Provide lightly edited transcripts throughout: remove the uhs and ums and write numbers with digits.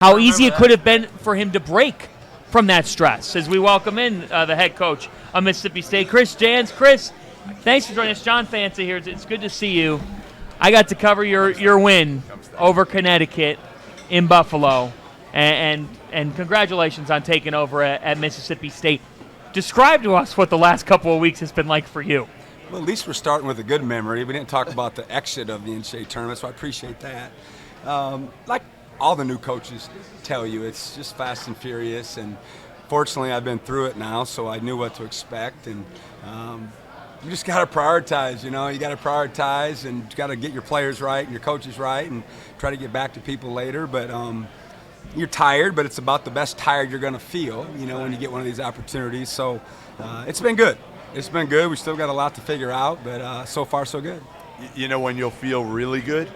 how easy it could have been for him to break from that stress. As we welcome in the head coach of Mississippi State, Chris JANS. Chris, thanks for joining us. John Fancy here. It's good to see you. I got to cover your win over Connecticut in Buffalo, and congratulations on taking over at Mississippi State. Describe to us what the last couple of weeks has been like for you. Well, at least we're starting with a good memory. We didn't talk about the exit of the NCAA tournament, so I appreciate that. Like all the new coaches tell you, it's just fast and furious, and fortunately I've been through it now, so I knew what to expect. And you just got to prioritize, you got to prioritize, and you got to get your players right and your coaches right and try to get back to people later. But you're tired, but it's about the best tired you're going to feel, when you get one of these opportunities. So it's been good. It's been good. We still got a lot to figure out, but so far so good. You know when you'll feel really good?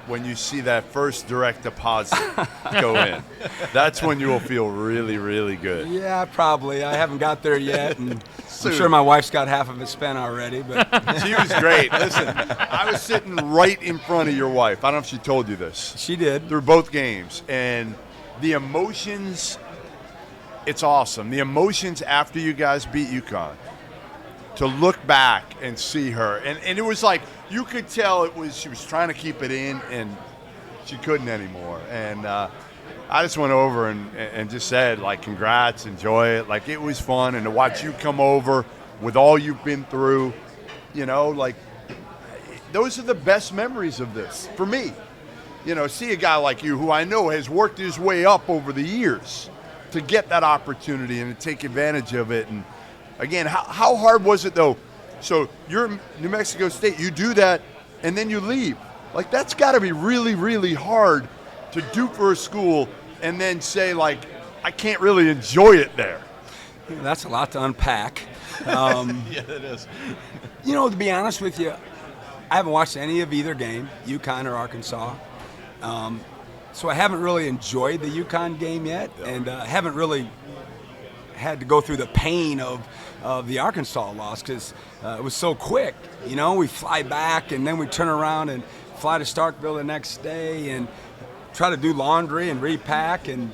When you see that first direct deposit go in. That's when you will feel really, really good. Yeah, probably. I haven't got there yet, and I'm sure my wife's got half of it spent already. But she was great. Listen, I was sitting right in front of your wife. I don't know if she told you this. She did. Through both games. And the emotions, it's awesome. The emotions after you guys beat UConn. To look back and see her. And it was like, you could tell she was trying to keep it in, and she couldn't anymore. And I just went over and just said, like, congrats, enjoy it. Like, it was fun. And to watch you come over with all you've been through, like, those are the best memories of this for me. See a guy like you who I know has worked his way up over the years to get that opportunity and to take advantage of it. And again, how hard was it, though? So you're New Mexico State, you do that, and then you leave. Like, that's got to be really, really hard to do for a school and then say, like, I can't really enjoy it there. Yeah, that's a lot to unpack. Yeah, it is. To be honest with you, I haven't watched any of either game, UConn or Arkansas. So I haven't really enjoyed the UConn game yet, and haven't really had to go through the pain of the Arkansas loss because it was so quick. We fly back and then we turn around and fly to Starkville the next day and try to do laundry and repack and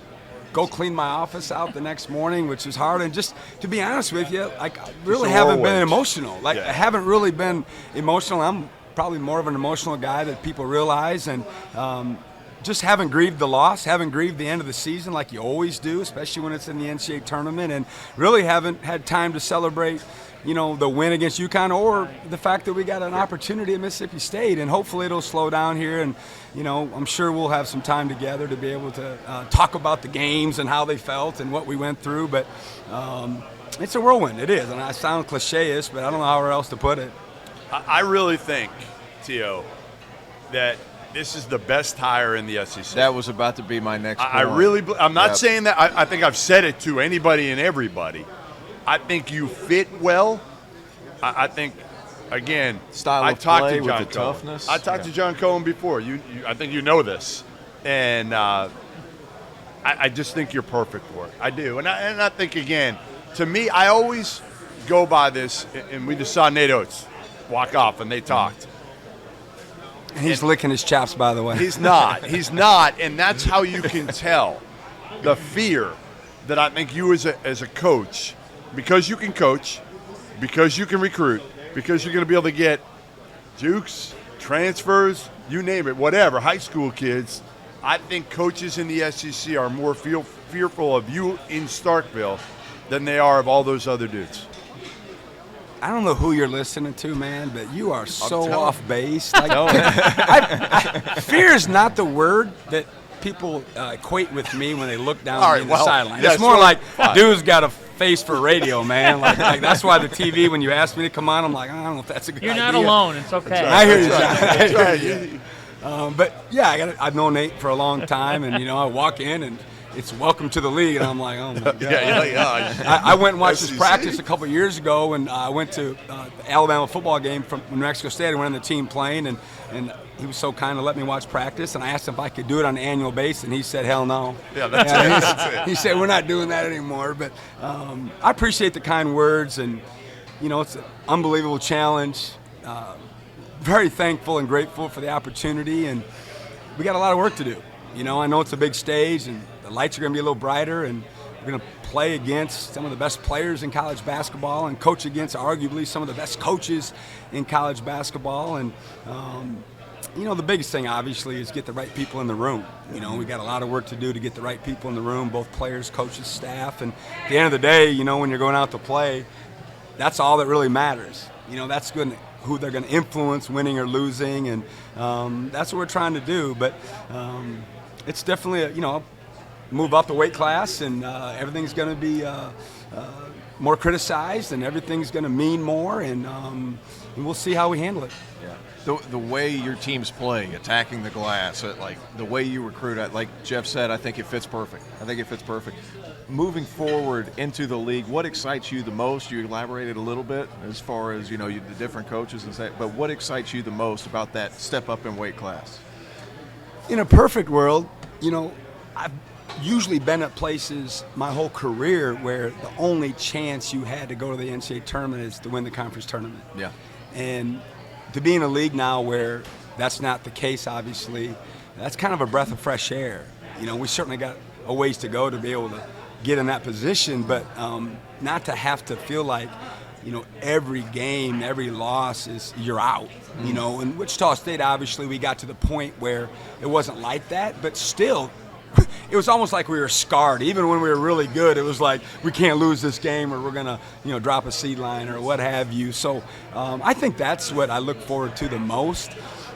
go clean my office out the next morning, which is hard. And just to be honest with you, like, I really haven't been emotional. I haven't really been emotional. I'm probably more of an emotional guy that people realize, and just haven't grieved the loss, haven't grieved the end of the season like you always do, especially when it's in the NCAA tournament, and really haven't had time to celebrate, the win against UConn or the fact that we got an opportunity at Mississippi State, and hopefully it'll slow down here, and, I'm sure we'll have some time together to be able to talk about the games and how they felt and what we went through, but it's a whirlwind, it is, and I sound cliche-ish, but I don't know how else to put it. I really think, Tio, that this is the best hire in the SEC. That was about to be my next point. I'm not saying that. I think I've said it to anybody and everybody. I think you fit well. I think, again, style of play with the toughness. I talked to John Cohen before. I think you know this. And I just think you're perfect for it. I do. And I think, again, to me, I always go by this, and we just saw Nate Oates walk off, and they talked. He's licking his chops, by the way. He's not, and that's how you can tell the fear that I think you as a coach, because you can coach, because you can recruit, because you're going to be able to get jukes, transfers, you name it, whatever, high school kids. I think coaches in the SEC are more fearful of you in Starkville than they are of all those other dudes. I don't know who you're listening to, man, but you are so off base. Fear is not the word that people equate with me when they look down the sideline. Yeah, it's more like, dude's got a face for radio, man. Like that's why the TV, when you ask me to come on, I'm like, I don't know if that's a good idea. You're not alone. It's okay. Right. I hear you, That's right. But, yeah, I've known Nate for a long time, and, I walk in, and it's welcome to the league, and I'm like, oh, my God. Yeah. I went and watched his practice a couple of years ago, and I went to the Alabama football game from New Mexico State. I went on the team playing, and he was so kind to let me watch practice, and I asked him if I could do it on an annual basis, and he said, hell no. Yeah, that's it. He said, we're not doing that anymore. But I appreciate the kind words, and, it's an unbelievable challenge. Very thankful and grateful for the opportunity, and we got a lot of work to do. I know it's a big stage, and the lights are going to be a little brighter, and we're going to play against some of the best players in college basketball and coach against arguably some of the best coaches in college basketball. And, the biggest thing, obviously, is get the right people in the room. We got a lot of work to do to get the right people in the room, both players, coaches, staff. And at the end of the day, when you're going out to play, that's all that really matters. That's good. Who they're going to influence, winning or losing, and that's what we're trying to do. But it's definitely move up the weight class, and everything's going to be more criticized, and everything's going to mean more, and we'll see how we handle it. Yeah. The way your teams play, attacking the glass, like the way you recruit, like Jeff said, I think it fits perfect. Moving forward into the league, what excites you the most? You elaborated a little bit as far as the different coaches and that, but what excites you the most about that step up in weight class? In a perfect world, I've usually been at places my whole career where the only chance you had to go to the NCAA tournament is to win the conference tournament. Yeah. And to be in a league now where that's not the case, obviously, that's kind of a breath of fresh air. We certainly got a ways to go to be able to get in that position, but not to have to feel like, every game, every loss is you're out. In Wichita State, obviously, we got to the point where it wasn't like that, but still, it was almost like we were scarred. Even when we were really good, it was like we can't lose this game, or we're gonna, drop a seed line or what have you. So I think that's what I look forward to the most.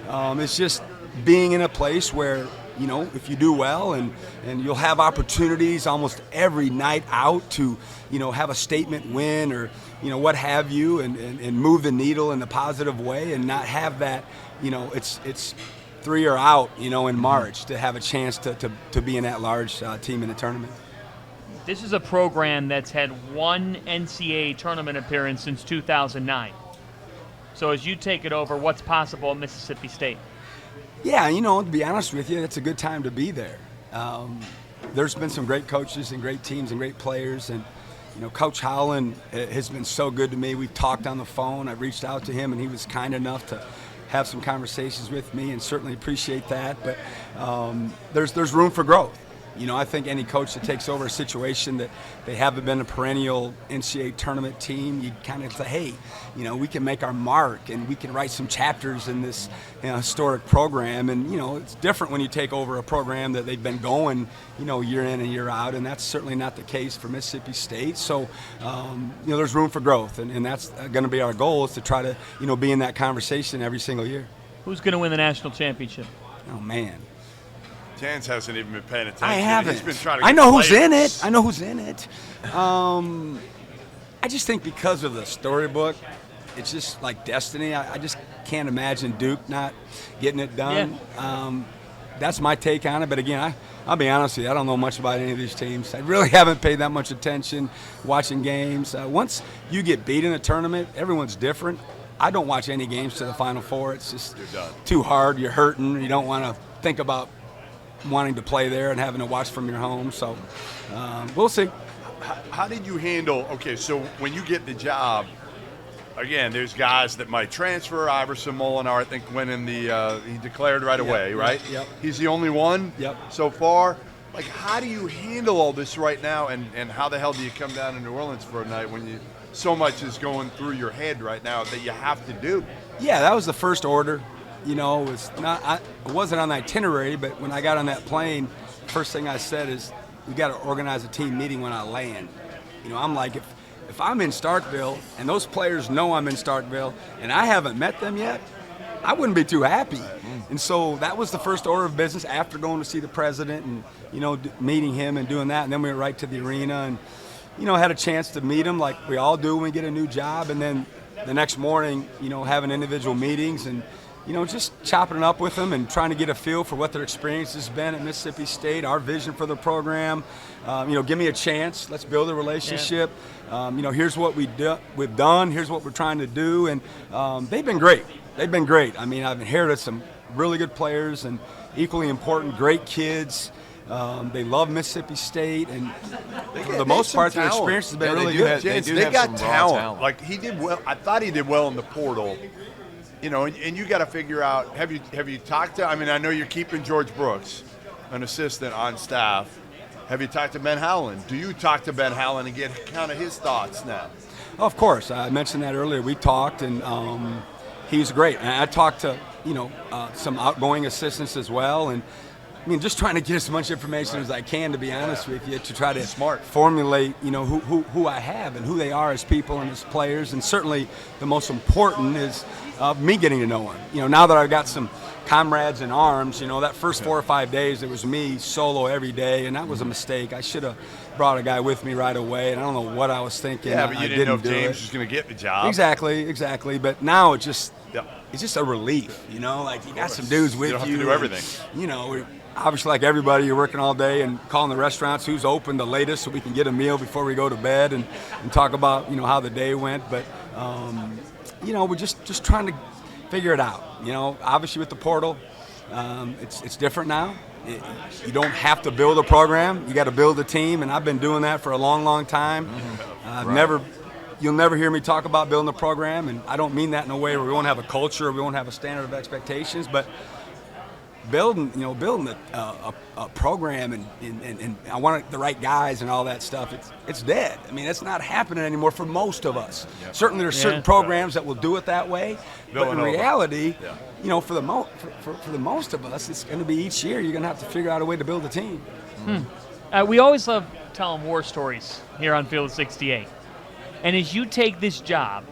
It's just being in a place where, if you do well, and you'll have opportunities almost every night out to, have a statement win or, what have you, and move the needle in the positive way, and not have that, it's 3 or out, in March, to have a chance to be in that large team in the tournament. This is a program that's had one NCAA tournament appearance since 2009. So as you take it over, what's possible at Mississippi State? Yeah, to be honest with you, it's a good time to be there. There's been some great coaches and great teams and great players, and Coach Howland has been so good to me. We've talked on the phone. I reached out to him, and he was kind enough to have some conversations with me, and certainly appreciate that. But there's room for growth. I think any coach that takes over a situation that they haven't been a perennial NCAA tournament team, you kind of say, hey, we can make our mark, and we can write some chapters in this historic program. And, it's different when you take over a program that they've been going, year in and year out, and that's certainly not the case for Mississippi State. So, there's room for growth, and that's going to be our goal, is to try to, be in that conversation every single year. Who's going to win the national championship? Oh, man. JANS hasn't even been paying attention. I haven't. He's been trying to I know who's in it. I just think because of the storybook, it's just like destiny. I just can't imagine Duke not getting it done. Yeah. That's my take on it. But again, I'll be honest with you, I don't know much about any of these teams. I really haven't paid that much attention watching games. Once you get beat in a tournament, everyone's different. I don't watch any games to the Final Four. It's just too hard. You're hurting. You don't want to think about wanting to play there and having to watch from your home. So we'll see. How did you handle, so when you get the job, again, there's guys that might transfer. Iverson Molinar, I think, went in he declared right away, right? Yep. He's the only one so far. Like, how do you handle all this right now, and how the hell do you come down to New Orleans for a night when so much is going through your head right now that you have to do? Yeah, that was the first order. It wasn't on the itinerary, but when I got on that plane, first thing I said is, we got to organize a team meeting when I land. I'm like, if I'm in Starkville and those players know I'm in Starkville and I haven't met them yet, I wouldn't be too happy. And so that was the first order of business after going to see the president and, meeting him and doing that. And then we went right to the arena and, had a chance to meet him like we all do when we get a new job. And then the next morning, having individual meetings and, just chopping it up with them and trying to get a feel for what their experience has been at Mississippi State, our vision for the program. Give me a chance. Let's build a relationship. Yeah. Here's what we've done. Here's what we're trying to do. And they've been great. I've inherited some really good players and equally important, great kids. They love Mississippi State, and for the most part, their experience has been really good. They got talent. Like, he did well. I thought he did well in the portal. And you got to figure out, have you talked to, I know you're keeping George Brooks. an assistant on staff. Have you talked to Ben Howland? Do you talk to Ben Howland and get kind of his thoughts now? Of course, I mentioned that earlier. We talked, and he's great. And I talked to some outgoing assistants as well, and I mean, just trying to get as much information as I can, to be honest with you, to try to formulate, who I have and who they are as people and as players. And certainly the most important is me getting to know them. Now that I've got some comrades in arms, that first 4 or 5 days, it was me solo every day, and that was a mistake. I should have brought a guy with me right away, and I don't know what I was thinking. Yeah, but you didn't know if James was going to get the job. Exactly. But now it's just a relief, like you got some dudes with you. You don't have to do everything. Obviously, like everybody, you're working all day and calling the restaurants who's open the latest so we can get a meal before we go to bed and talk about, how the day went. But, we're just trying to figure it out. Obviously with the portal, it's different now. You don't have to build a program. You got to build a team, and I've been doing that for a long, long time. You'll never hear me talk about building a program, and I don't mean that in a way where we won't have a culture or we won't have a standard of expectations, but building a program and I want the right guys and all that stuff. It's dead. I mean, it's not happening anymore for most of us. Yep. Certainly, there's certain programs that will do it that way, but in reality, for the most of us, it's going to be each year. You're going to have to figure out a way to build a team. We always love telling war stories here on Field of 68, and as you take this job,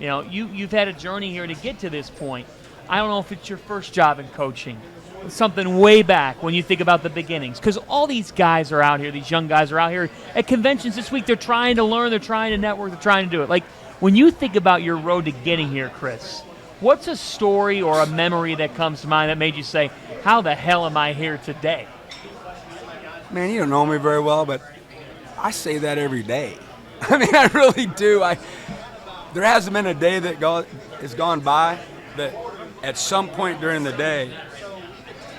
you've had a journey here to get to this point. I don't know if it's your first job in coaching. It's something way back when you think about the beginnings. Because all these guys are out here, these young guys are out here at conventions this week. They're trying to learn. They're trying to network. They're trying to do it. Like, when you think about your road to getting here, Chris, what's a story or a memory that comes to mind that made you say, how the hell am I here today? Man, you don't know me very well, but I say that every day. I mean, I really do. There hasn't been a day that has gone by that at some point during the day,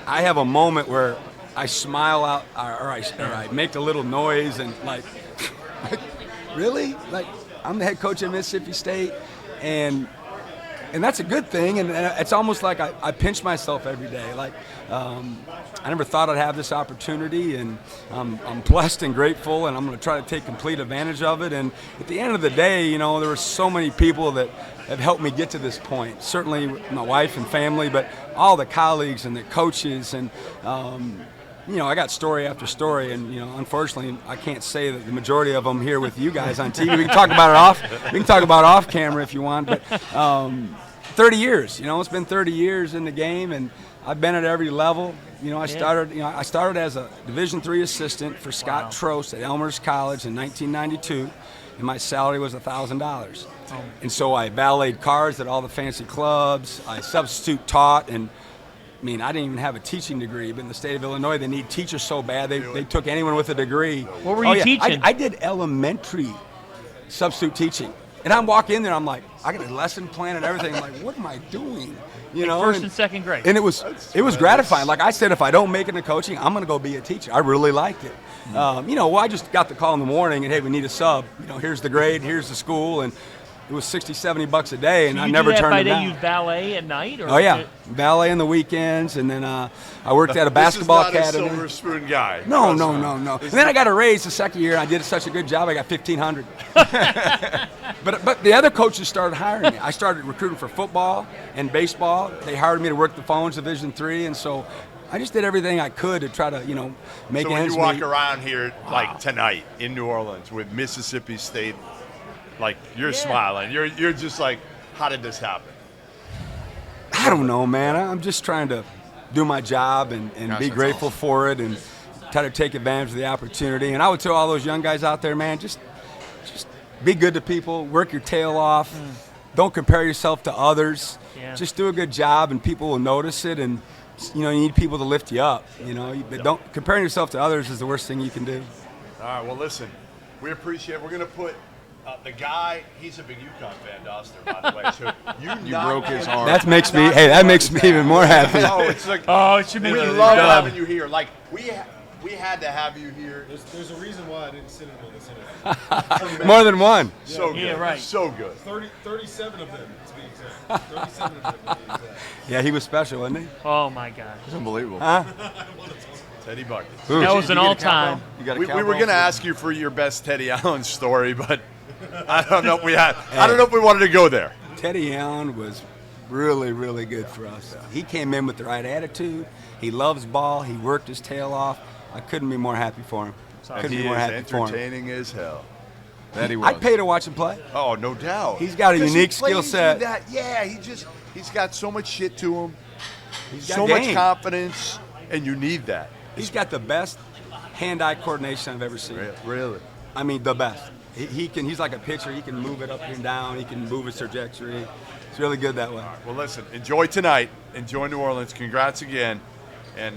I have a moment where I smile out or I make a little noise and like really? Like, I'm the head coach at Mississippi State, and that's a good thing. And it's almost like I pinch myself every day. Like, I never thought I'd have this opportunity, and I'm blessed and grateful, and I'm going to try to take complete advantage of it. And at the end of the day, there were so many people that have helped me get to this point. Certainly my wife and family, but all the colleagues and the coaches. And, I got story after story. And, unfortunately, I can't say that the majority of them here with you guys on TV. We can talk about off camera if you want. But 30 years, it's been 30 years in the game, and I've been at every level. I started as a Division III assistant for Scott Trost at Elmhurst College in 1992, and my salary was $1,000. And so I valeted cars at all the fancy clubs. I substitute taught, and I mean, I didn't even have a teaching degree, but in the state of Illinois, they need teachers so bad they took anyone with a degree. What were you teaching? I did elementary substitute teaching. And I'm walking in there, I'm like, I got a lesson plan and everything. I'm like, what am I doing? First and second grade. And it was gratifying. Like I said, if I don't make it in coaching, I'm going to go be a teacher. I really liked it. I just got the call in the morning, and hey, we need a sub. Here's the grade, here's the school, and it was $60-$70 a day, and I never turned it down. You valet at night? Or valet on the weekends, and then I worked at a basketball academy. This is not a silver spoon guy. No. And then I got a raise the second year, and I did such a good job, I got $1,500. But the other coaches started hiring me. I started recruiting for football and baseball. They hired me to work the phones, Division III, and so I just did everything I could to try to, make ends meet. So when you walk around here, like tonight in New Orleans with Mississippi State, like you're smiling, you're just like, how did this happen? I don't know, man. I'm just trying to do my job and be grateful for it and try to take advantage of the opportunity. And I would tell all those young guys out there, man, just be good to people, work your tail off, don't compare yourself to others. Yeah. Just do a good job, and people will notice it. And you need people to lift you up. But don't comparing yourself to others is the worst thing you can do. All right. Well, listen, we appreciate it. We're gonna put. The guy, he's a big UConn fan, Doster, by the way. So you broke his heart. That makes me even more happy. Oh, it's like, it should be. We love having you here. Like we had to have you here. There's a reason why I didn't sit in on this interview. More than one. So good. Yeah, right. So good. 37 of them, to be exact. 37 of them, to be exact. Yeah, he was special, wasn't he? Oh my gosh. It's unbelievable. Huh? Teddy Bucket. That was You an get a all-time. cowbell? You got a We cowbell were going to for- ask you for your best Teddy Allen story, but I don't know if we had. I don't know if we wanted to go there. Teddy Allen was really, really good for us. He came in with the right attitude. He loves ball. He worked his tail off. I couldn't be more happy for him. Couldn't He be is more happy for him. entertaining as hell. That he was. I'd pay to watch him play. Oh, no doubt. He's got a 'Cause he unique skill plays set. with that- Yeah, he's got so much shit to him. He's got So much game. confidence, and you need that. He's got the best hand-eye coordination I've ever seen. Really. I mean, the best. He's like a pitcher. He can move it up and down. He can move his trajectory. It's really good that way. Well, listen, enjoy tonight. Enjoy New Orleans. Congrats again.